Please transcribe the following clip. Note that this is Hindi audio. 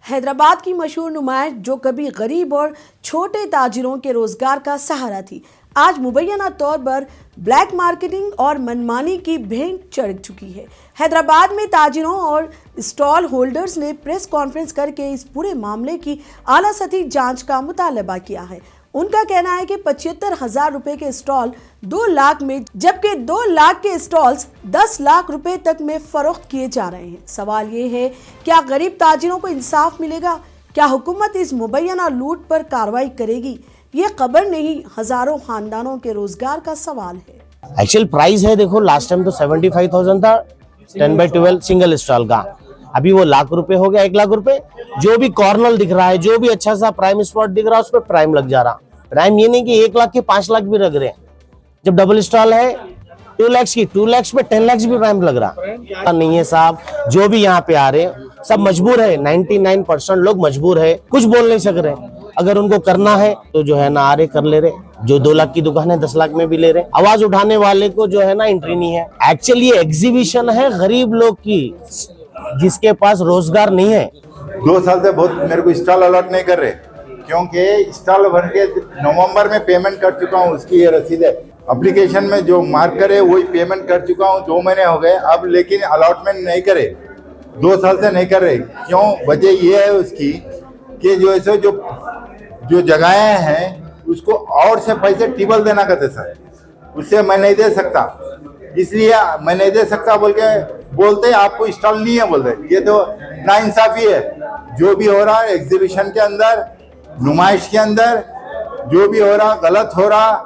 हैदराबाद की मशहूर नुमाइश जो कभी गरीब और छोटे ताजिरों के रोजगार का सहारा थी, आज मुबैना तौर पर ब्लैक मार्केटिंग और मनमानी की भेंट चढ़ चुकी है। हैदराबाद में ताजिरों और स्टॉल होल्डर्स ने प्रेस कॉन्फ्रेंस करके इस पूरे मामले की आला सतही जांच का मुतालबा किया है। उनका कहना है कि 75,000 रुपए के स्टॉल 2 लाख में, जबकि 2 लाख के स्टॉल्स 10 लाख रुपए तक में फरोख्त किए जा रहे हैं। सवाल ये है, क्या गरीब ताजिरों को इंसाफ मिलेगा? क्या हुकूमत इस मुबैना लूट पर कार्रवाई करेगी? ये खबर नहीं, हजारों खानदानों के रोजगार का सवाल है। एक्चुअल प्राइस है, देखो लास्ट टाइम तो 75,000 था 10x12 सिंगल स्टॉल का, अभी वो लाख रुपए हो गया, 1 लाख रुपए। जो भी कॉर्नर दिख रहा है, जो भी अच्छा सा प्राइम स्पॉट दिख रहा है, उस पर प्राइम लग जा रहा। प्राइम ये नहीं कि 1 लाख के 5 लाख भी लग रहे हैं। जब डबल स्टॉल है 2 लाख की, 2 लाख पे 10 लाख भी प्राइम लग रहा नहीं है साहब। जो भी यहाँ पे आ रहे हैं सब मजबूर है, 99% लोग मजबूर है, कुछ बोल नहीं सक रहे। अगर उनको करना है तो जो है ना आ रहे कर ले रहे, जो 2 लाख की दुकान है 10 लाख में भी ले रहे। आवाज उठाने वाले को जो है ना एंट्री नहीं है। एक्चुअली ये एग्जीबिशन है गरीब लोग की, जिसके पास रोजगार नहीं है। 2 साल से बहुत मेरे को स्टॉल अलॉट नहीं कर रहे, क्योंकि स्टॉल भर के नवंबर में पेमेंट कर चुका हूँ, उसकी ये रसीद है। एप्लीकेशन में जो मार्कर है वही पेमेंट कर चुका हूँ, 2 महीने हो गए अब, लेकिन अलॉटमेंट नहीं करे। 2 साल से नहीं कर रहे। क्यों? वजह ये है उसकी कि जो ऐसे जो जगहें हैं उसको और से पैसे टिबल देना कहते सर, उससे मैं नहीं दे सकता, इसलिए मैं नहीं दे सकता बोल के बोलते आपको स्टॉल नहीं है बोलते। ये तो नाइंसाफी है। जो भी हो रहा है एग्जीबिशन के अंदर, नुमाइश के अंदर, जो भी हो रहा गलत हो रहा।